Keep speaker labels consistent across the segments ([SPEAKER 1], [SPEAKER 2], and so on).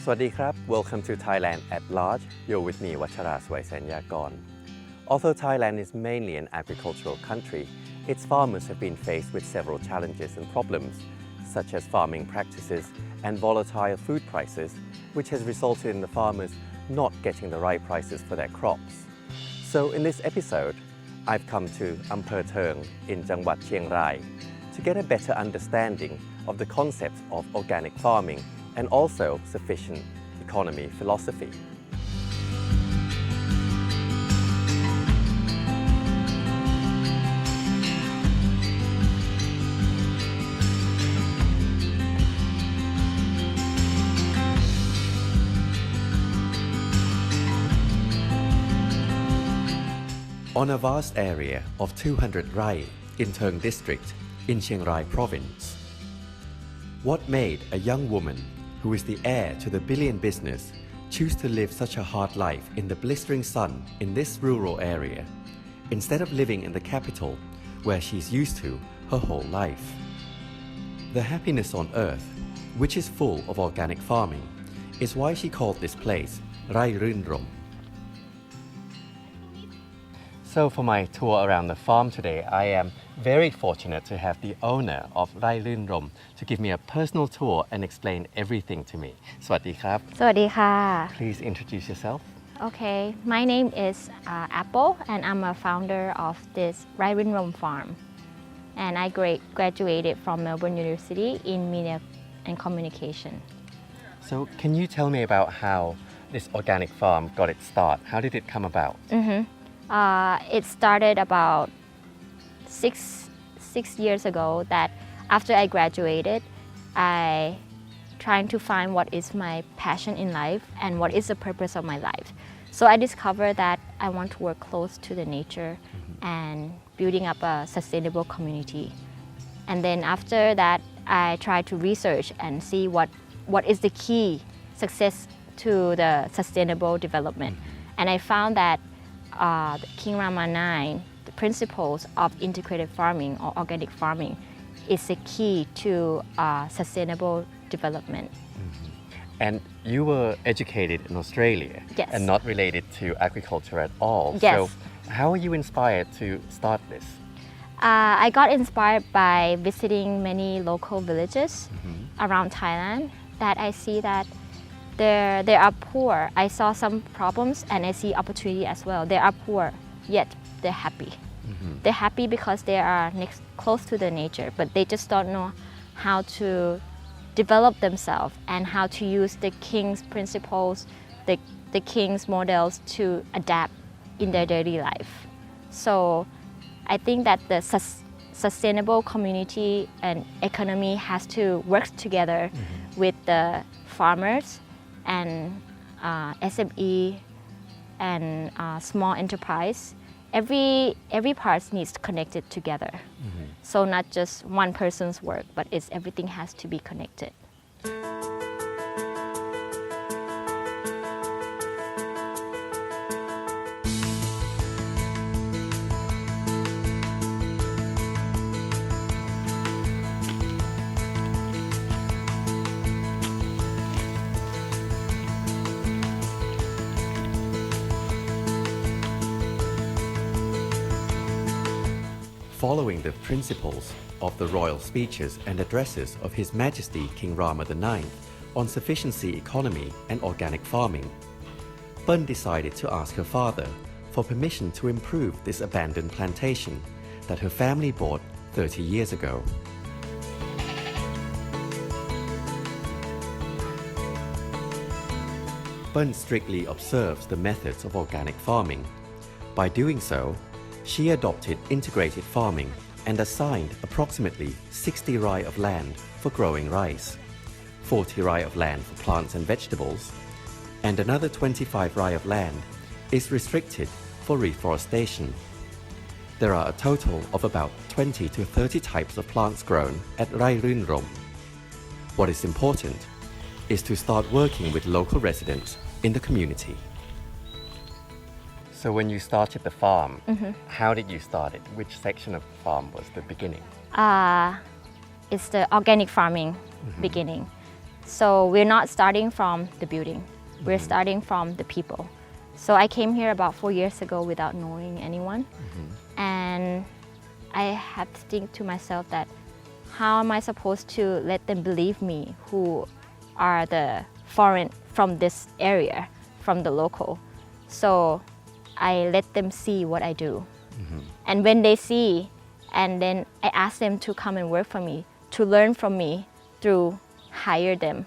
[SPEAKER 1] สวัสดีครับ Welcome to Thailand at Large. You're with me, Wachara Swaisanyakon. Although Thailand is mainly an agricultural country, its farmers have been faced with several challenges and problems, such as farming practices and volatile food prices, which has resulted in the farmers not getting the right prices for their crops. So in this episode, I've come to Ampher Theung in Jangwat Chiang Rai to get a better understanding of the concepts of organic farming and also sufficient economy philosophy. On a vast area of 200 Rai in Theung district in Chiang Rai province, what made a young woman who is the heir to the billion business choose to live such a hard life in the blistering sun in this rural area instead of living in the capital where she's used to her whole life? The happiness on earth, which is full of organic farming, is why she called this place Rai Ruen Rom. So for my tour around the farm today, I am very fortunate to have the owner of Rai Ruen Rom to give me a personal tour and explain everything to me. สวัสดีครับ
[SPEAKER 2] สวัสดีค่ะ
[SPEAKER 1] Please introduce yourself.
[SPEAKER 2] Okay, my name is Apple and I'm a founder of this Rai Ruen Rom farm. And I graduated from Melbourne University in Media and Communication.
[SPEAKER 1] So can you tell me about how this organic farm got its start? How did it come about?
[SPEAKER 2] It started about six years ago that after I graduated, I trying to find what is my passion in life and what is the purpose of my life. So I discovered that I want to work close to the nature and building up a sustainable community. And then after that, I tried to research and see what is the key success to the sustainable development. And I found that the King Rama 9, the principles of integrated farming or organic farming is the key to sustainable development.
[SPEAKER 1] And you were educated in Australia
[SPEAKER 2] Yes.
[SPEAKER 1] and not related to agriculture at all.
[SPEAKER 2] Yes.
[SPEAKER 1] So how were you inspired to start this?
[SPEAKER 2] I got inspired by visiting many local villages around Thailand that I see that they are poor. I saw some problems and I see opportunity as well. They are poor, yet they're happy. They're happy because they are close to the nature, but they just don't know how to develop themselves and how to use the king's principles, the king's models to adapt in their daily life. So I think that the sustainable community and economy has to work together with the farmers and SME and small enterprise. Every part needs to connect it together. So not just one person's work, but everything has to be connected.
[SPEAKER 1] Following the principles of the royal speeches and addresses of His Majesty King Rama IX on sufficiency economy and organic farming, Pen decided to ask her father for permission to improve this abandoned plantation that her family bought 30 years ago. Pen strictly observes the methods of organic farming. By doing so, she adopted integrated farming and assigned approximately 60 rai of land for growing rice, 40 rai of land for plants and vegetables, and another 25 rai of land is restricted for reforestation. There are a total of about 20 to 30 types of plants grown at Rai Ruen Rom. What is important is to start working with local residents in the community. So when you started the farm, how did you start it? Which section of the farm was the beginning?
[SPEAKER 2] It's the organic farming beginning. So we're not starting from the building. We're starting from the people. So I came here about 4 years ago without knowing anyone. And I had to think to myself that how am I supposed to let them believe me who are the foreign from this area, from the local. So I let them see what I do. And when they see, and then I ask them to come and work for me, to learn from me through hire them,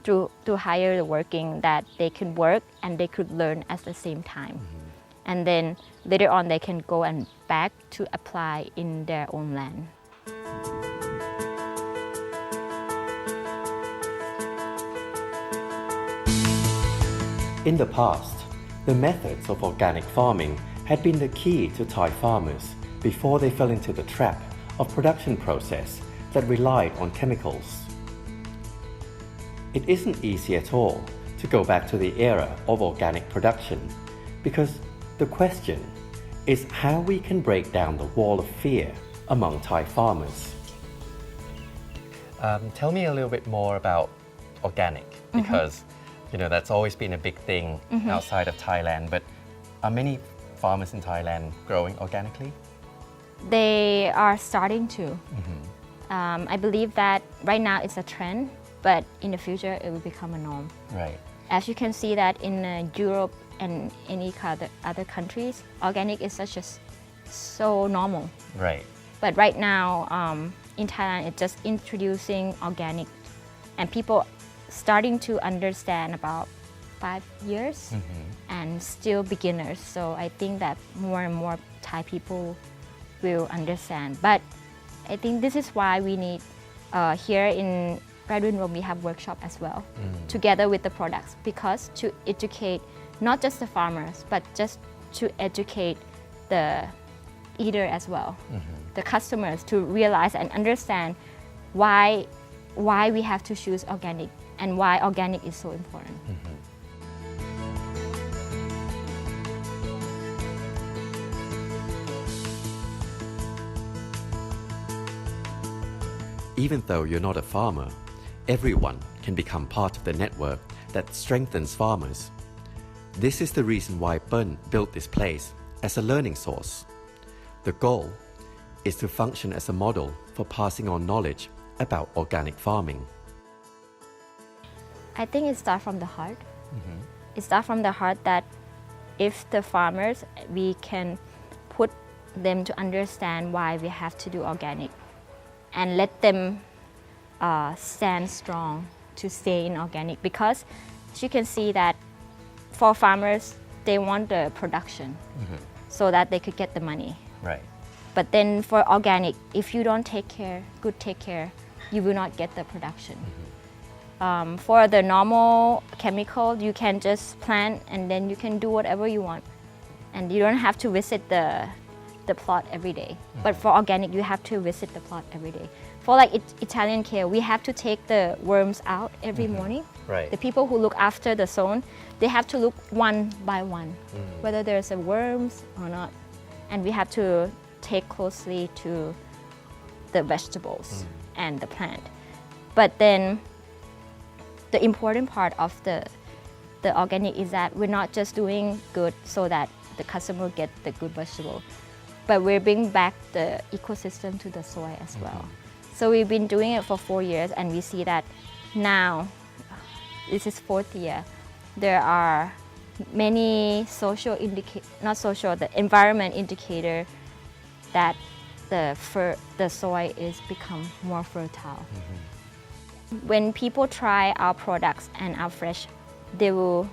[SPEAKER 2] through hire the working that they can work and they could learn at the same time. And then later on they can go and back to apply in their own land.
[SPEAKER 1] In the past, the methods of organic farming had been the key to Thai farmers before they fell into the trap of production process that relied on chemicals. It isn't easy at all to go back to the era of organic production because the question is how we can break down the wall of fear among Thai farmers. Tell me a little bit more about organic because that's always been a big thing outside of Thailand, but are many farmers in Thailand growing organically?
[SPEAKER 2] They are starting to. I believe that right now it's a trend, but in the future it will become a norm.
[SPEAKER 1] Right.
[SPEAKER 2] As you can see that in Europe and any other countries, organic is so normal.
[SPEAKER 1] Right.
[SPEAKER 2] But right now in Thailand, it's just introducing organic, and people starting to understand about 5 years and still beginners. So I think that more and more Thai people will understand. But I think this is why we need here in Rai Ruen Rom we have workshop as well together with the products, because to educate not just the farmers but just to educate the eater as well, the customers, to realize and understand why we have to choose organic and why organic is so important.
[SPEAKER 1] Even though you're not a farmer, everyone can become part of the network that strengthens farmers. This is the reason why Pen built this place as a learning source. The goal is to function as a model for passing on knowledge about organic farming.
[SPEAKER 2] I think it starts from the heart. It starts from the heart that if the farmers, we can put them to understand why we have to do organic and let them stand strong to stay in organic, because as you can see that for farmers, they want the production so that they could get the money.
[SPEAKER 1] Right.
[SPEAKER 2] But then for organic, if you don't take care, you will not get the production. For the normal chemical, you can just plant and then you can do whatever you want. And you don't have to visit the plot every day. But for organic, you have to visit the plot every day. For like Italian care, we have to take the worms out every morning.
[SPEAKER 1] Right.
[SPEAKER 2] The people who look after the zone, they have to look one by one, whether there's a worms or not. And we have to take closely to the vegetables and the plant. But then the important part of the organic is that we're not just doing good so that the customer get the good vegetable, but we're bringing back the ecosystem to the soil as well. So we've been doing it for 4 years, and we see that now, this is 4th year, there are many the environment indicator that the soil is become more fertile. When people try our products and our fresh, they will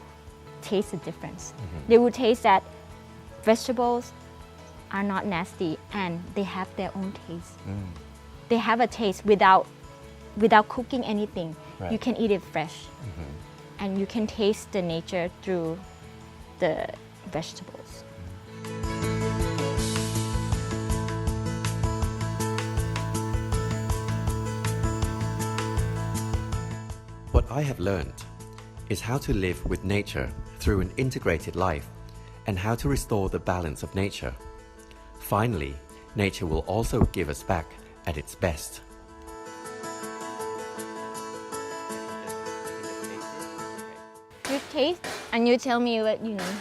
[SPEAKER 2] taste the difference. They will taste that vegetables are not nasty and they have their own taste. They have a taste without cooking anything.
[SPEAKER 1] Right.
[SPEAKER 2] You can eat it fresh. And you can taste the nature through the vegetables.
[SPEAKER 1] What I have learned is how to live with nature through an integrated life and how to restore the balance of nature. Finally, nature will also give us back at its best.
[SPEAKER 2] taste and you tell me what you know.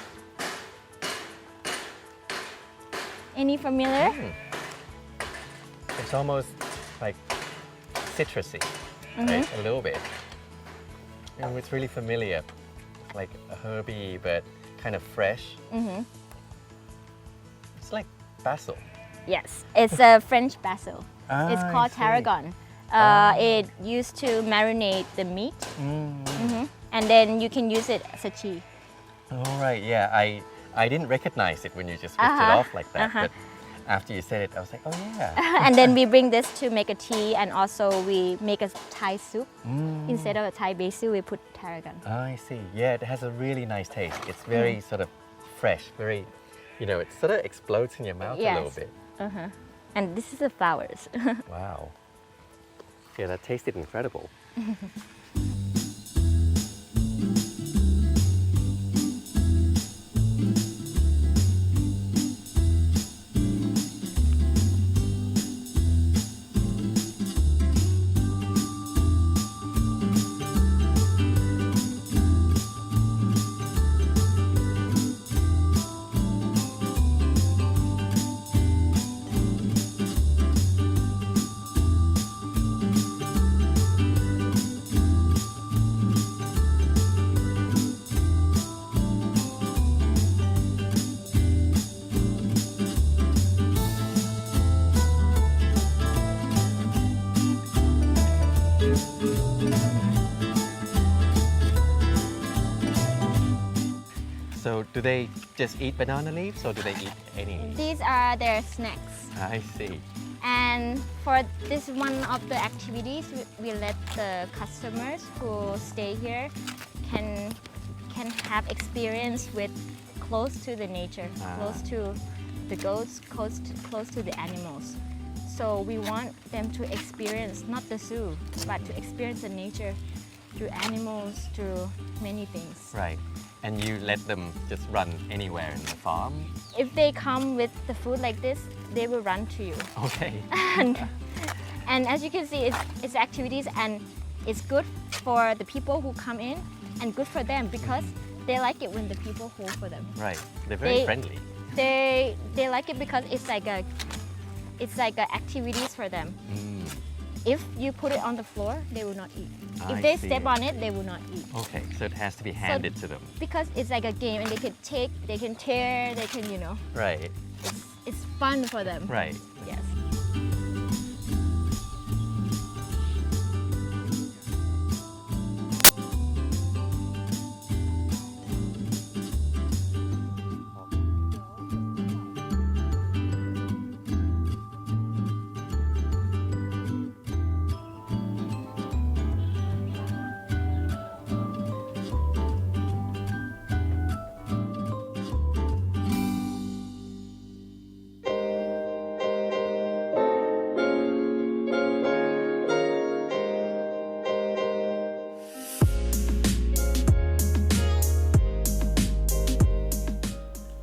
[SPEAKER 2] Any familiar?
[SPEAKER 1] It's almost like citrusy, right? A little bit. And it's really familiar, like herby but kind of fresh. It's like basil.
[SPEAKER 2] Yes, it's a French basil. It's
[SPEAKER 1] I
[SPEAKER 2] called
[SPEAKER 1] see.
[SPEAKER 2] tarragon. It used to marinate the meat, and then you can use it as a tea.
[SPEAKER 1] All right, yeah, I didn't recognize it when you just ripped it off like that, but after you said it, I was like, oh yeah.
[SPEAKER 2] And then we bring this to make a tea, and also we make a Thai soup. Instead of a Thai basil, we put tarragon.
[SPEAKER 1] I see. Yeah, it has a really nice taste. It's very sort of fresh, very, you know, it sort of explodes in your mouth a little bit.
[SPEAKER 2] And this is the flowers.
[SPEAKER 1] Wow. Yeah, that tasted incredible. So do they just eat banana leaves or do they eat any leaves?
[SPEAKER 2] These are their snacks.
[SPEAKER 1] I see.
[SPEAKER 2] And for this one of the activities, we let the customers who stay here can have experience with close to the nature, close to the goats, close to the animals. So we want them to experience not the zoo, but to experience the nature through animals, through many things.
[SPEAKER 1] Right. And you let them just run anywhere in the farm?
[SPEAKER 2] If they come with the food like this, they will run to you.
[SPEAKER 1] Okay.
[SPEAKER 2] And as you can see, it's activities and it's good for the people who come in and good for them because they like it when the people hold for them.
[SPEAKER 1] Right. They're very friendly.
[SPEAKER 2] They like it because it's like a activities for them. If you put it on the floor, they will not eat. If they step on it, they will not eat.
[SPEAKER 1] Okay, so it has to be handed to them.
[SPEAKER 2] Because it's like a game and they can take, they can tear, they can, you know.
[SPEAKER 1] Right.
[SPEAKER 2] It's fun for them.
[SPEAKER 1] Right.
[SPEAKER 2] Yes.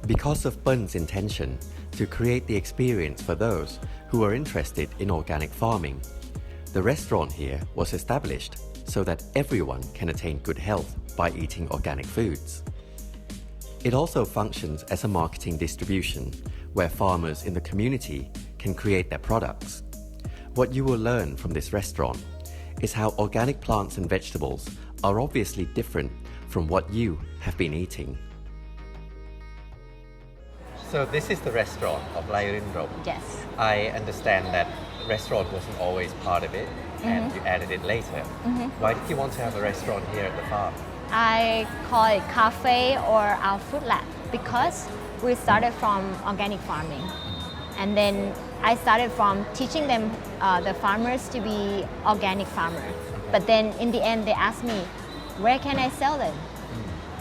[SPEAKER 1] Because of Bun's intention to create the experience for those who are interested in organic farming, the restaurant here was established so that everyone can attain good health by eating organic foods. It also functions as a marketing distribution where farmers in the community can create their products. What you will learn from this restaurant is how organic plants and vegetables are obviously different from what you have been eating. So this is the restaurant of Rai Ruen Rom.
[SPEAKER 2] Yes.
[SPEAKER 1] I understand that restaurant wasn't always part of it and you added it later. Why did you want to have a restaurant here at the farm?
[SPEAKER 2] I call it cafe or our food lab because we started from organic farming. And then I started from teaching them, the farmers, to be organic farmers. But then in the end, they asked me, where can I sell them?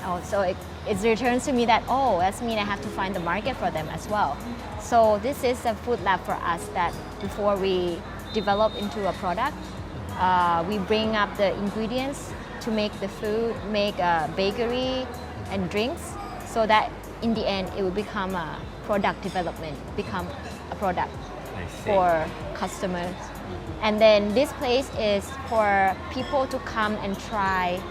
[SPEAKER 2] Oh, so it returns to me that, that means I have to find the market for them as well. So this is a food lab for us that before we develop into a product, we bring up the ingredients to make the food, make a bakery and drinks, so that in the end it will become a product development, become a product for customers. And then this place is for people to come and try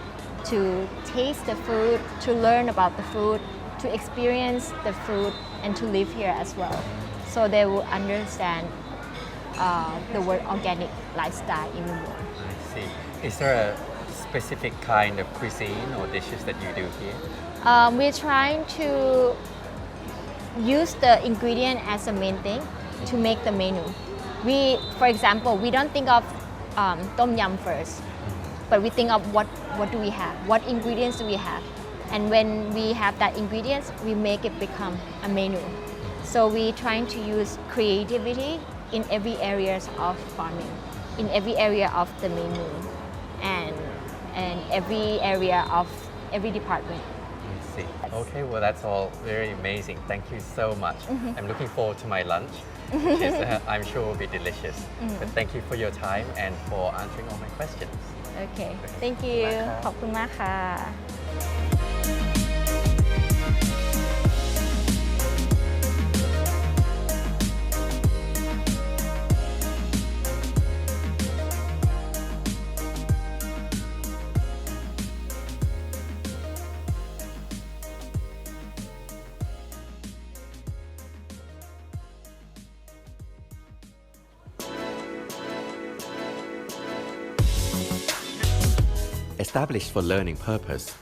[SPEAKER 2] to taste the food, to learn about the food, to experience the food, and to live here as well. So they will understand the word organic lifestyle even more.
[SPEAKER 1] I see. Is there a specific kind of cuisine or dishes that you do here?
[SPEAKER 2] We're trying to use the ingredient as a main thing to make the menu. For example, we don't think of tom yum first, but we think of what do we have, what ingredients do we have, and when we have that ingredients, we make it become a menu. So we're trying to use creativity in every areas of farming, in every area of the menu, and every area of every department.
[SPEAKER 1] I see. Okay, well that's all very amazing. Thank you so much. I'm looking forward to my lunch, which is, I'm sure will be delicious. But thank you for your time and for answering all my questions.
[SPEAKER 2] Okay, thank you. ขอบคุณมากค่ะ
[SPEAKER 1] Established for learning purpose,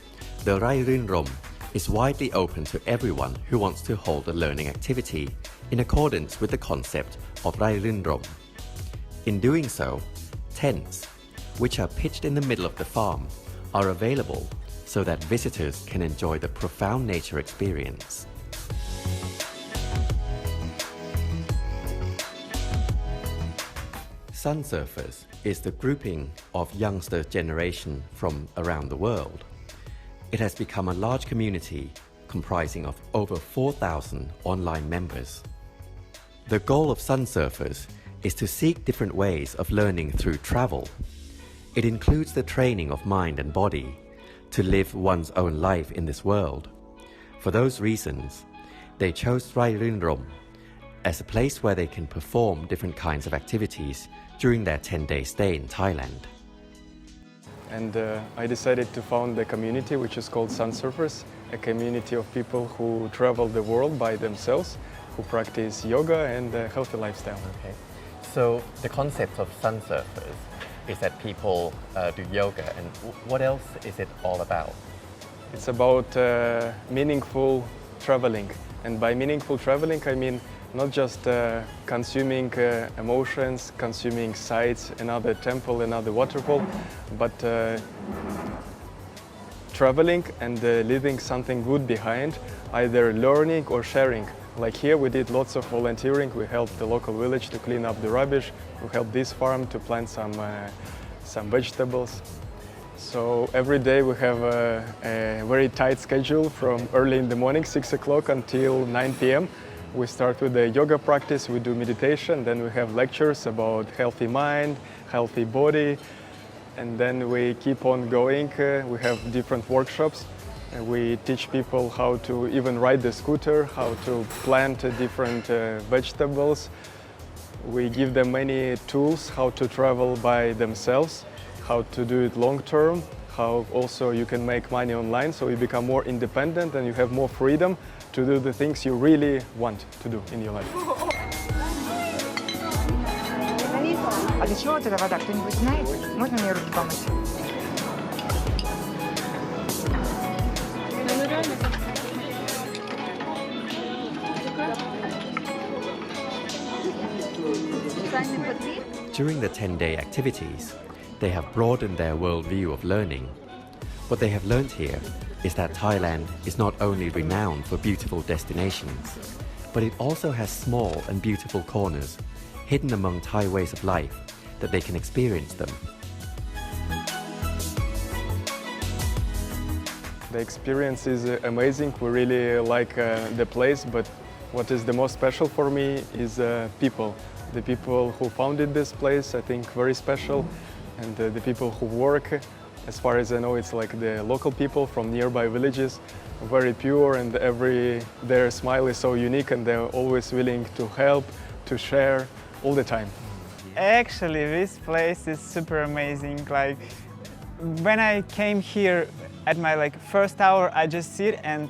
[SPEAKER 1] the Rai Ruen Rom is widely open to everyone who wants to hold a learning activity in accordance with the concept of Rai Ruen Rom. In doing so, tents, which are pitched in the middle of the farm, are available so that visitors can enjoy the profound nature experience. Sun Surfers is the grouping of youngster generation from around the world. It has become a large community comprising of over 4,000 online members. The goal of Sun Surfers is to seek different ways of learning through travel. It includes the training of mind and body to live one's own life in this world. For those reasons, they chose Rai Ruen Rom as a place where they can perform different kinds of activities during their 10-day stay in Thailand.
[SPEAKER 3] And I decided to found a community which is called Sun Surfers, a community of people who travel the world by themselves, who practice yoga and a healthy lifestyle.
[SPEAKER 1] Okay. So the concept of Sun Surfers is that people do yoga, and what else is it all about?
[SPEAKER 3] It's about meaningful traveling. And by meaningful traveling, I mean not just consuming emotions, consuming sights, another temple, another waterfall, but traveling and leaving something good behind, either learning or sharing. Like here we did lots of volunteering. We helped the local village to clean up the rubbish. We helped this farm to plant some vegetables. So every day we have a very tight schedule from early in the morning, 6 o'clock until 9 p.m. We start with the yoga practice, we do meditation, then we have lectures about healthy mind, healthy body, and then we keep on going. We have different workshops. We teach people how to even ride the scooter, how to plant different vegetables. We give them many tools how to travel by themselves, how to do it long term, how also you can make money online so you become more independent and you have more freedom to do the things you really want to do in your life.
[SPEAKER 4] А для чего вот эта вода, кто-нибудь знает? Можно мне руки помыть?
[SPEAKER 1] During the 10-day activities, they have broadened their worldview of learning. What they have learned here is that Thailand is not only renowned for beautiful destinations, but it also has small and beautiful corners hidden among Thai ways of life that they can experience them.
[SPEAKER 3] The experience is amazing. We really like the place, but what is the most special for me is people. The people who founded this place, I think, very special, and the people who work. As far as I know, it's like the local people from nearby villages, very pure, and their smile is so unique, and they're always willing to help, to share all the time.
[SPEAKER 5] Actually, this place is super amazing. Like when I came here, at my like first hour, I just sit and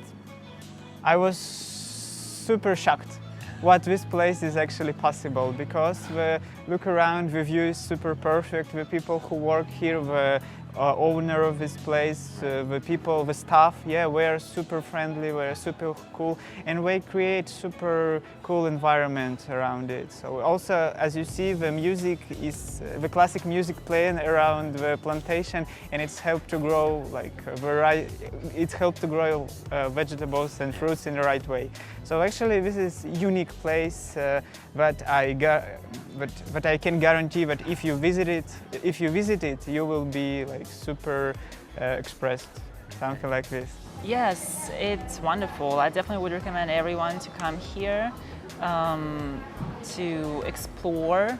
[SPEAKER 5] I was super shocked what this place is actually possible, because the look around, the view is super perfect. The people who work here, the owner of this place, the people, the staff, yeah, we're super friendly, we're super cool, and we create super cool environment around it. So also, as you see, the music is the classic music playing around the plantation, and it's helped to grow like it's helped to grow vegetables and fruits in the right way. So actually, this is unique place, but I can guarantee that if you visit it, you will be like super expressed, something like this.
[SPEAKER 6] Yes, it's wonderful. I definitely would recommend everyone to come here to explore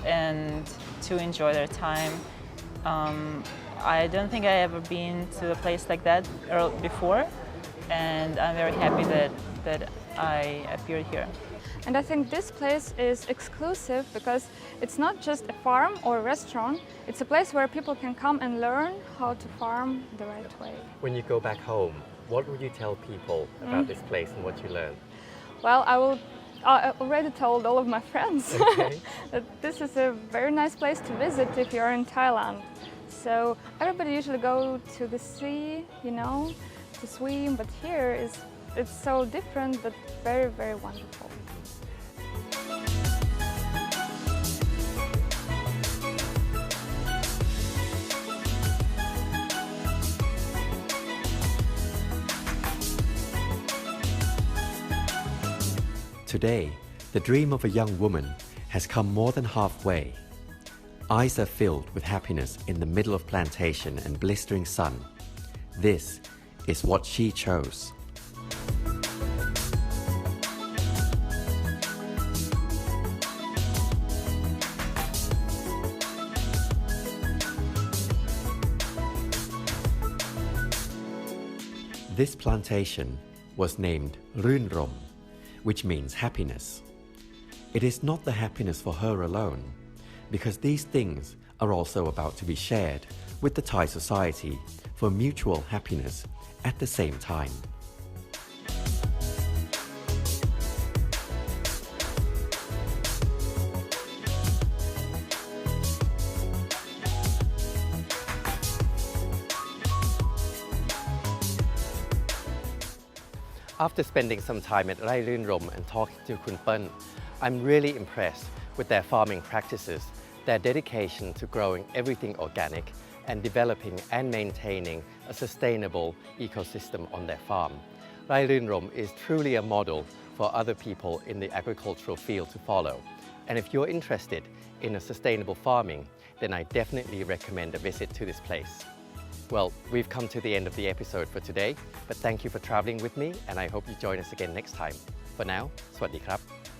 [SPEAKER 6] and to enjoy their time. I don't think I ever been to a place like that before, and I'm very happy that I appeared here.
[SPEAKER 7] And I think this place is exclusive because it's not just a farm or a restaurant, it's a place where people can come and learn how to farm the right way.
[SPEAKER 1] When you go back home, what would you tell people about this place and what you learned?
[SPEAKER 7] Well, I already told all of my friends that this is a very nice place to visit if you're in Thailand. So everybody usually go to the sea, you know, to swim, but here it's so different but very, very wonderful.
[SPEAKER 1] Today, the dream of a young woman has come more than halfway. Eyes are filled with happiness in the middle of plantation and blistering sun. This is what she chose. This plantation was named Ruen Rom, which means happiness. It is not the happiness for her alone, because these things are also about to be shared with the Thai society for mutual happiness at the same time. After spending some time at Rai Ruen Rom and talking to Kun Pen, I'm really impressed with their farming practices, their dedication to growing everything organic and developing and maintaining a sustainable ecosystem on their farm. Rai Ruen Rom is truly a model for other people in the agricultural field to follow. And if you're interested in a sustainable farming, then I definitely recommend a visit to this place. Well, we've come to the end of the episode for today, but thank you for traveling with me, and I hope you join us again next time. For now, สวัสดีครับ